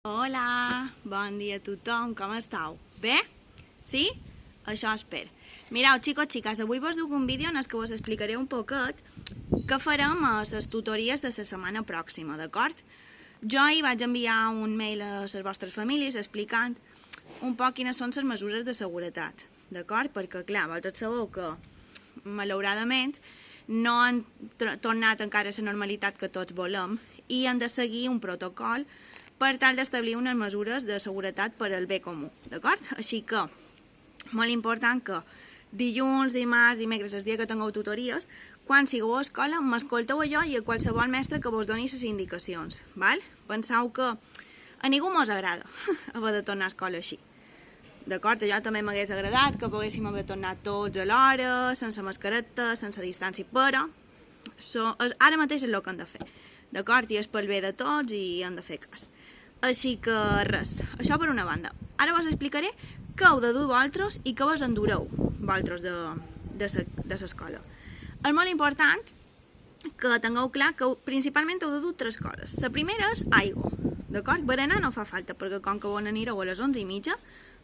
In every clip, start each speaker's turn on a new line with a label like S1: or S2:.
S1: Hola, bon dia a tothom, com esteu? Bé? Sí? Això espero. Mireu, xicos, xiques, avui vos duc un vídeo en el que vos explicaré un poquet què farem a les tutories de la setmana pròxima, d'acord? Jo ahir vaig enviar un mail a les vostres famílies explicant un poc quines són les mesures de seguretat, d'acord? Perquè, clar, vosaltres sabeu que, malauradament, no han tornat encara a la normalitat que tots volem i han de seguir un protocol per tal d'establir unes mesures de seguretat per al bé comú, d'acord? Així que, molt important que dilluns, dimarts, dimecres, el dia que tingueu tutories, quan sigueu a escola, m'escolteu a jo i a qualsevol mestre que vos doni les indicacions, val? Penseu que a ningú mos agrada haver de tornar a escola així. D'acord? A jo també m'hagués agradat que poguéssim haver tornat tots a l'hora, sense mascareta, sense distància, però ara mateix és el que hem de fer, d'acord? I és pel bé de tots i hem de fer cas. Així que res, això per una banda. Ara vos explicaré què heu de dur vosaltres i què vos endureu vosaltres de l'escola. És molt important que tingueu clar que principalment heu de dur tres coses. La primera és aigua, d'acord? Berenar no fa falta, perquè com que on anireu a les 11:30,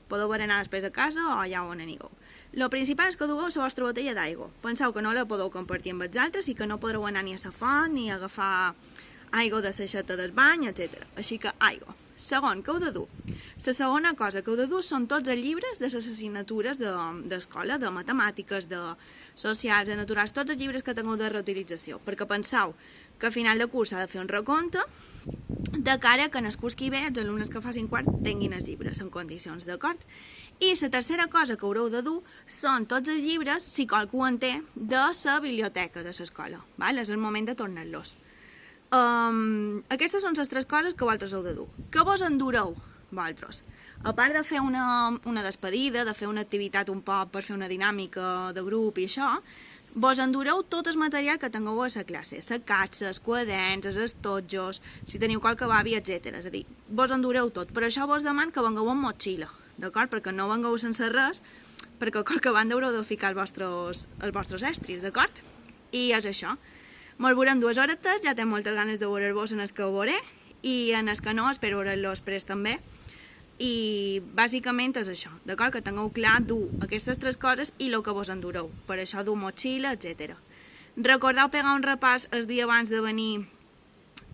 S1: podeu berenar després a casa o allà on anireu. El principal és que dugueu la vostra botella d'aigua. Penseu que no la podeu compartir amb els altres i que no podreu anar ni a la font ni a agafar aigua de l'aixeta del bany, etc. Així que aigua. Segon, què heu de dur? La segona cosa que heu de dur són tots els llibres de les assignatures d'escola, de matemàtiques, de socials, de naturals, tots els llibres que tingueu de reutilització, perquè penseu que a final de curs s'ha de fer un recompte de cara que en el curs que hi ve els alumnes que facin quart tinguin els llibres en condicions, d'acord? I la tercera cosa que haureu de dur són tots els llibres, si qualcú en té, de la biblioteca de l'escola, val? És el moment de tornar-los. Aquestes són les tres coses que vosaltres heu de dur. Què vos endureu, vosaltres? A part de fer una despedida, de fer una activitat un poc per fer una dinàmica de grup i això, vos endureu tot el material que tingueu a la classe, les catxes, els quaderns, els estotjos, si teniu qualque babi, etc. És a dir, vos endureu tot. Per això vos deman que vengueu amb motxilla, d'acord? Perquè no vengueu sense res, perquè qualque banda haureu de ficar els vostres estris, d'acord? I és això. Me'l veurem 2 horetes, ja tenc moltes ganes de veure-vos en els que ho veuré, i en els que no, espero veure-los després també. I bàsicament és això, d'acord? Que tingueu clar dur aquestes tres coses i el que vos endureu. Per això dur motxilla, etc. Recordeu pegar un repàs el dia abans de venir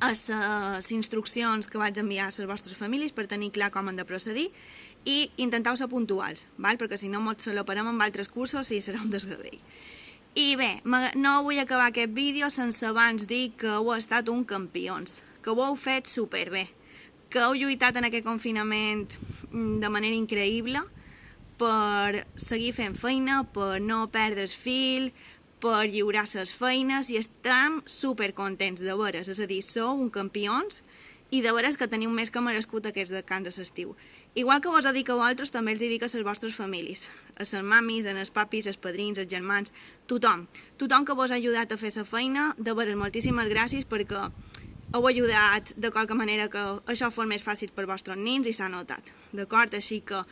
S1: a les instruccions que vaig enviar a les vostres famílies per tenir clar com han de procedir i intenteu ser puntuals, val? Perquè si no mos solaparem amb altres cursos i serà un desgavell. I bé, no vull acabar aquest vídeo sense abans dir que heu estat un campions, que ho heu fet superbé, que heu lluitat en aquest confinament de manera increïble per seguir fent feina, per no perdre el fil, per lliurar les feines i estem supercontents de veres, és a dir, sou un campions i de veres que teniu més que merescut aquests descans a l'estiu. Igual que vos ho dic a vosaltres, també els dic a les vostres famílies, a les mamis, als papis, als padrins, als germans, tothom que vos ha ajudat a fer la feina, de veres moltíssimes gràcies perquè heu ajudat de qualque manera que això fos més fàcil per vostres nins i s'ha notat, d'acord? Així que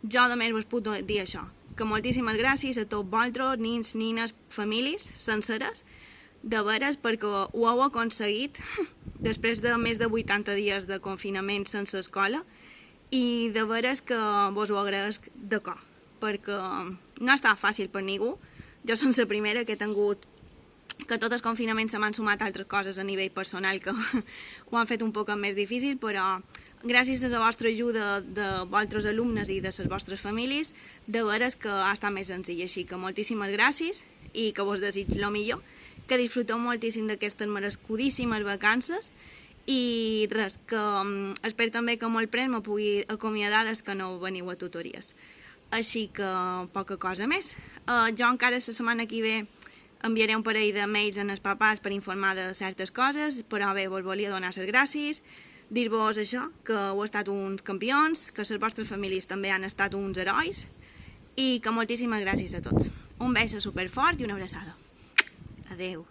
S1: jo només vos puc dir això, que moltíssimes gràcies a tots vosaltres, nins, nines, famílies senceres, de veres perquè ho heu aconseguit després de més de 80 dies de confinament sense escola i de veres que vos ho agraeixo de cor, perquè no ha estat fàcil per ningú. Jo som la primera que he tingut que tot el confinament se m'han sumat altres coses a nivell personal que ho han fet un poc més difícil, però gràcies a la vostra ajuda de vostres alumnes i de les vostres famílies, de veres que ha estat més senzill. Així que moltíssimes gràcies i que vos desig el millor, que disfruteu moltíssim d'aquestes merescudíssimes vacances i res, que espero també que molt prest me pugui acomiadar des que no veniu a tutories. Així que poca cosa més. Jo encara la setmana que ve enviaré un parell de mails als papàs per informar de certes coses, però bé, vos volia donar les gràcies, dir-vos això, que heu estat uns campions, que les vostres famílies també han estat uns herois i que moltíssimes gràcies a tots. Un beso superfort i una abraçada. Adeu.